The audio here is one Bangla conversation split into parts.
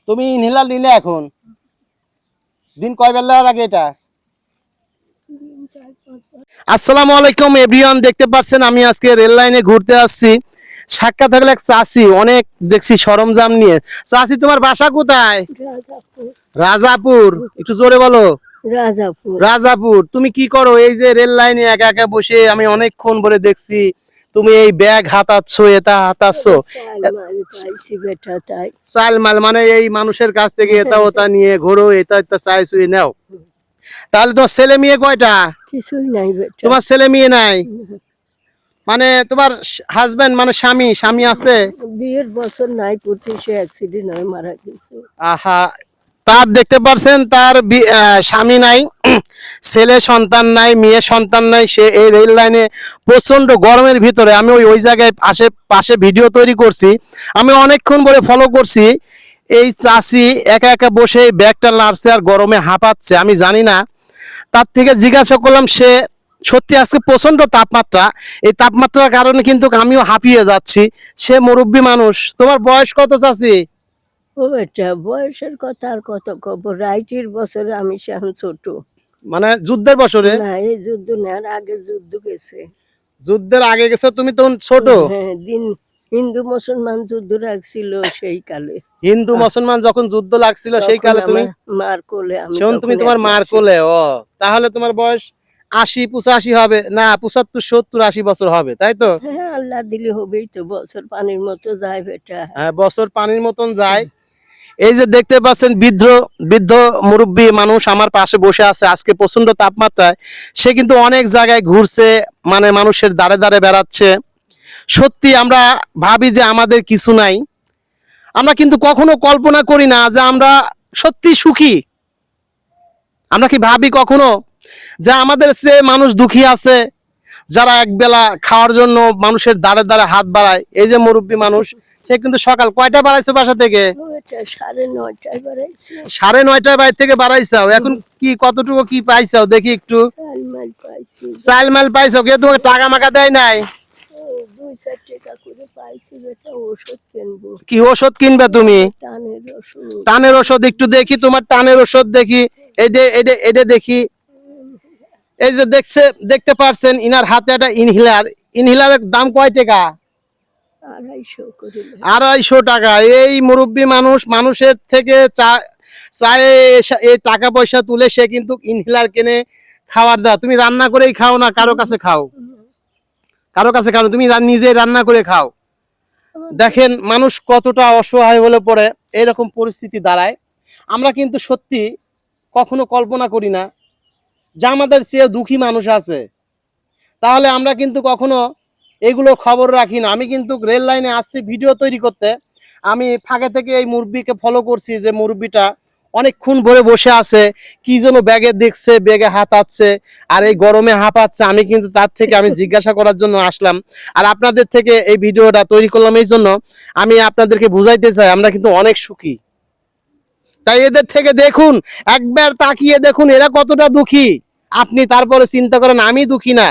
তুমি ইনহেলার নিলে এখন দিন কয় বেলা লাগে এটা? আসসালামু আলাইকুম এভরিওয়ান, দেখতে পাচ্ছেন আমি আজকে রেল লাইনে ঘুরতে আসছি। সাক্ষাৎ থাকলে এক চাচি অনেক দেখছি সরঞ্জাম নিয়ে। চাচি, তোমার বাসা কোথায়? রাজাপুর। একটু জোরে বলো। রাজাপুর। রাজাপুর। তুমি কি করো এই যে রেল লাইনে একা একা বসে? আমি অনেকক্ষণ ধরে দেখছি তুমি এই ব্যাগ হাতাচ্ছ, এটা হাতাচ্ছ। চাল মাল মানে এই মানুষের কাছ থেকে এটা ওটা নিয়ে ঘোরো, এটা এটা চাই চুই নাও। তাহলে তোমার ছেলে মেয়ে কয়টা? কিছুই নাই বেটা। তোমার ছেলে মেয়ে নাই? মানে তোমার হাজবেন্ড মানে স্বামী আছে? বিয়ের বছর নাই, সে অ্যাক্সিডেন্ট হয়ে মারা গেছে। আহা, তার দেখতে পারছেন তার স্বামী নাই, ছেলে সন্তান নাই, মেয়ে সন্তান নাই। সে এই রেল লাইনে প্রচন্ড গরমের ভিতরে, আমি ওই জায়গায় পাশে ভিডিও তৈরি করছি, আমি অনেকক্ষণ ধরে ফলো করছি। এই চাষি একা একা বসে ব্যাগটা নাড়ছে আর গরমে হাঁপাচ্ছে। আমি জানি না, তার থেকে জিজ্ঞাসা করলাম, সে সত্যি আজকে প্রচন্ড তাপমাত্রা, এই তাপমাত্রার কারণে কিন্তু আমিও হাঁপিয়ে যাচ্ছি। সে মুরব্বী মানুষ। তোমার বয়স কত চাচি? ও বেটা, বয়সের কথা আর কত কব, রাইটের বছরে আমি এখন ছোট। মানে যুদ্ধের বছরে? না, এই যুদ্ধ নেওয়ার আগে যুদ্ধ গেছে। যুদ্ধের আগে গেছে, তুমি তখন ছোট। হ্যাঁ, দিন হিন্দু মুসলমান যুদ্ধ রাখছিল সেই কালে। হিন্দু মুসলমান যখন যুদ্ধ লাগছিল সেই কালে তুমি মার কোলে। শোন, তুমি তোমার মার কোলে। ও, তাহলে তোমার বয়স 80-85 হবে না, 75-70-80 বছর হবে, তাই তো? হ্যাঁ, আল্লাহ দিলে হবেই তো, বছর পানির মতো যায় বেটা। হ্যাঁ, বছর পানির মতন যায়। এই যে দেখতে পাচ্ছেন বৃদ্ধ মুরব্বী মানুষ আমার পাশে বসে আছে। আজকে প্রচন্ড তাপমাত্রায় সে কিন্তু অনেক জায়গায় ঘুরছে, মানে মানুষের দাঁড়ে দাঁড়ে বেড়াচ্ছে। সত্যি আমরা ভাবি যে আমাদের কিছু নাই, আমরা কিন্তু কখনো কল্পনা করি না যে আমরা সত্যি সুখী। আমরা কি ভাবি কখনো যে আমাদের সে মানুষ দুঃখী আছে, যারা একবেলা খাওয়ার জন্য মানুষের দাঁড়ে দাঁড়ে হাত বাড়ায়? এই যে মুরব্বী মানুষ, সে কিন্তু সকাল কয়টা বাড়াইছো বাসা থেকে? 9:30 বাড়াইছে। 9:30 বাইরে থেকে বাড়াইছাও। এখন কি কতটুকু কি পাইছাও দেখি একটু? চাল মাল পাইছো? কে তোমাকে টাকা মাকা দেয় নাই? 2-4 টাকা করে পাইছি বেটা, ওষুধ কিনবো। কি ওষুধ কিনবে তুমি? টানের ওষুধ। টানের ওষুধ একটু দেখি, তোমার টানের ওষুধ দেখি। এটা দেখি। এই যে দেখতে পারছেন ইনার হাতে একটা ইনহেলারের দাম কয় টাকা? 250 টাকা। এই মুরব্বী মানুষের থেকে চায় এই টাকা পয়সা তুলে সে কিন্তু ইনহেলার কিনে খাওয়ার দাও। তুমি রান্না করেই খাও না কারো কাছে খাও? কারো কাছে খাও, তুমি নিজে রান্না করে খাও। দেখেন মানুষ কতটা অসহায় হলে পরে এরকম পরিস্থিতি দাঁড়ায়। আমরা কিন্তু সত্যি কখনো কল্পনা করি না যে আমাদের চেয়ে দুঃখী মানুষ আছে। তাহলে আমরা কিন্তু কখনো এগুলো খবর রাখি না। আমি কিন্তু রেল লাইনে আসছি ভিডিও তৈরি করতে, আমি ফাঁকে থেকে এই মুরব্বীকে ফলো করছি, যে মুরব্বীটা অনেকক্ষণ ভরে বসে আছে, কি যেন ব্যাগে দেখছে, ব্যাগে হাতাচ্ছে আর এই গরমে হাঁপাচ্ছে। আমি কিন্তু তার থেকে আমি জিজ্ঞাসা করার জন্য আসলাম, আর আপনাদের থেকে এই ভিডিওটা তৈরি করলাম। এই জন্য আমি আপনাদেরকে বুঝাইতে চাই আমরা কিন্তু অনেক সুখী। তাই এদের থেকে দেখুন, একবার তাকিয়ে দেখুন এরা কতটা দুঃখী। আপনি তারপরে চিন্তা করেন আমি দুঃখী না।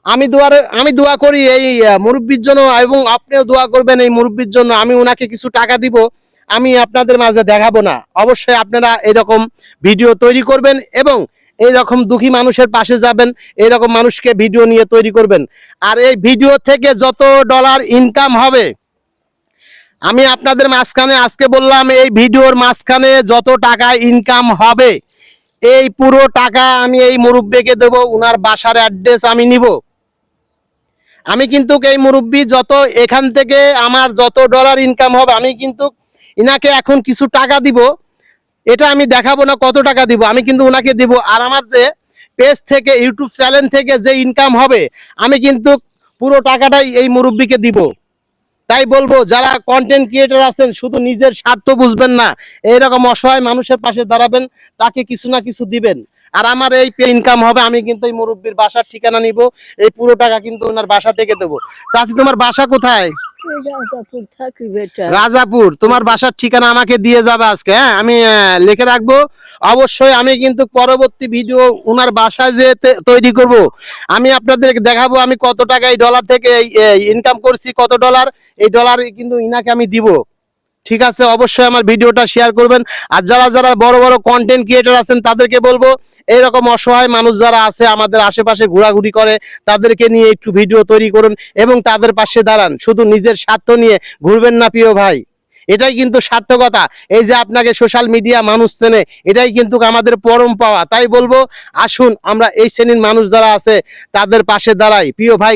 আমি দোয়া করি এই মুরব্বীর জন্য, এবং আপনিও দোয়া করবেন এই মুরব্বীর জন্য। আমি ওনাকে কিছু টাকা দিব, আমি আপনাদের মাঝে দেখাবো না। অবশ্যই আপনারা এরকম ভিডিও তৈরি করবেন এবং এইরকম দুঃখী মানুষের পাশে যাবেন, এইরকম মানুষকে ভিডিও নিয়ে তৈরি করবেন। আর এই ভিডিও থেকে যত ডলার ইনকাম হবে, আমি আপনাদের মাঝখানে আজকে বললাম, এই ভিডিওর মাঝখানে যত টাকা ইনকাম হবে এই পুরো টাকা আমি এই মুরব্বীকে দেব। উনার বাসার অ্যাড্রেস আমি নিব। আমি কিন্তু এই মুরব্বী যত এখান থেকে আমার যত ডলার ইনকাম হবে, আমি কিন্তু ইনাকে এখন কিছু টাকা দিব। এটা আমি দেখাবো না কত টাকা দিব, আমি কিন্তু ওনাকে দিব। আর আমার যে পেজ থেকে, ইউটিউব চ্যানেল থেকে যে ইনকাম হবে, আমি কিন্তু পুরো টাকাটাই এই মুরব্বীকে দিব। তাই বলবো, যারা কন্টেন্ট ক্রিয়েটর আছেন শুধু নিজের স্বার্থ বুঝবেন না, এইরকম অসহায় মানুষের পাশে দাঁড়াবেন, তাকে কিছু না কিছু দিবেন। আর আমার এই ইনকাম হবে, আমি কিন্তু এই মুরব্বীর বাসার ঠিকানা নিব, এই পুরো টাকা কিন্তু ওনার বাসা থেকে দেবো। চাচি, তোমার বাসা কোথায়? রাজাপুর থাকি বেটা। রাজাপুর। তোমার বাসার ঠিকানা আমাকে দিয়ে যাবে আজকে, হ্যাঁ? আমি লিখে রাখবো। অবশ্যই আমি কিন্তু পরবর্তী ভিডিও ওনার বাসায় যে তৈরি করব, আমি আপনাদের দেখাবো আমি কত টাকা এই ডলার থেকে ইনকাম করছি, কত ডলার। এই ডলার কিন্তু ইনাকে আমি দিব, ঠিক আছে, অবশ্যই আমার ভিডিওটা শেয়ার করবেন। আর যারা যারা বড় বড় কন্টেন্ট ক্রিয়েটর আছেন তাদেরকে বলবো এইরকম অসহায় মানুষ যারা আছে আমাদের আশেপাশে ঘোরাঘুরি করে তাদেরকে নিয়ে একটু ভিডিও তৈরি করুন এবং তাদের পাশে দাঁড়ান। শুধু নিজের স্বার্থ নিয়ে ঘুরবেন না প্রিয় ভাই, এটাই কিন্তু সার্থকতা। এই যে আপনাকে সোশ্যাল মিডিয়া মানুষ চেনে, এটাই কিন্তু আমাদের পরম পাওয়া। তাই বলবো আসুন আমরা এই শ্রেণীর মানুষ যারা আছে তাদের পাশে দাঁড়াই প্রিয় ভাই।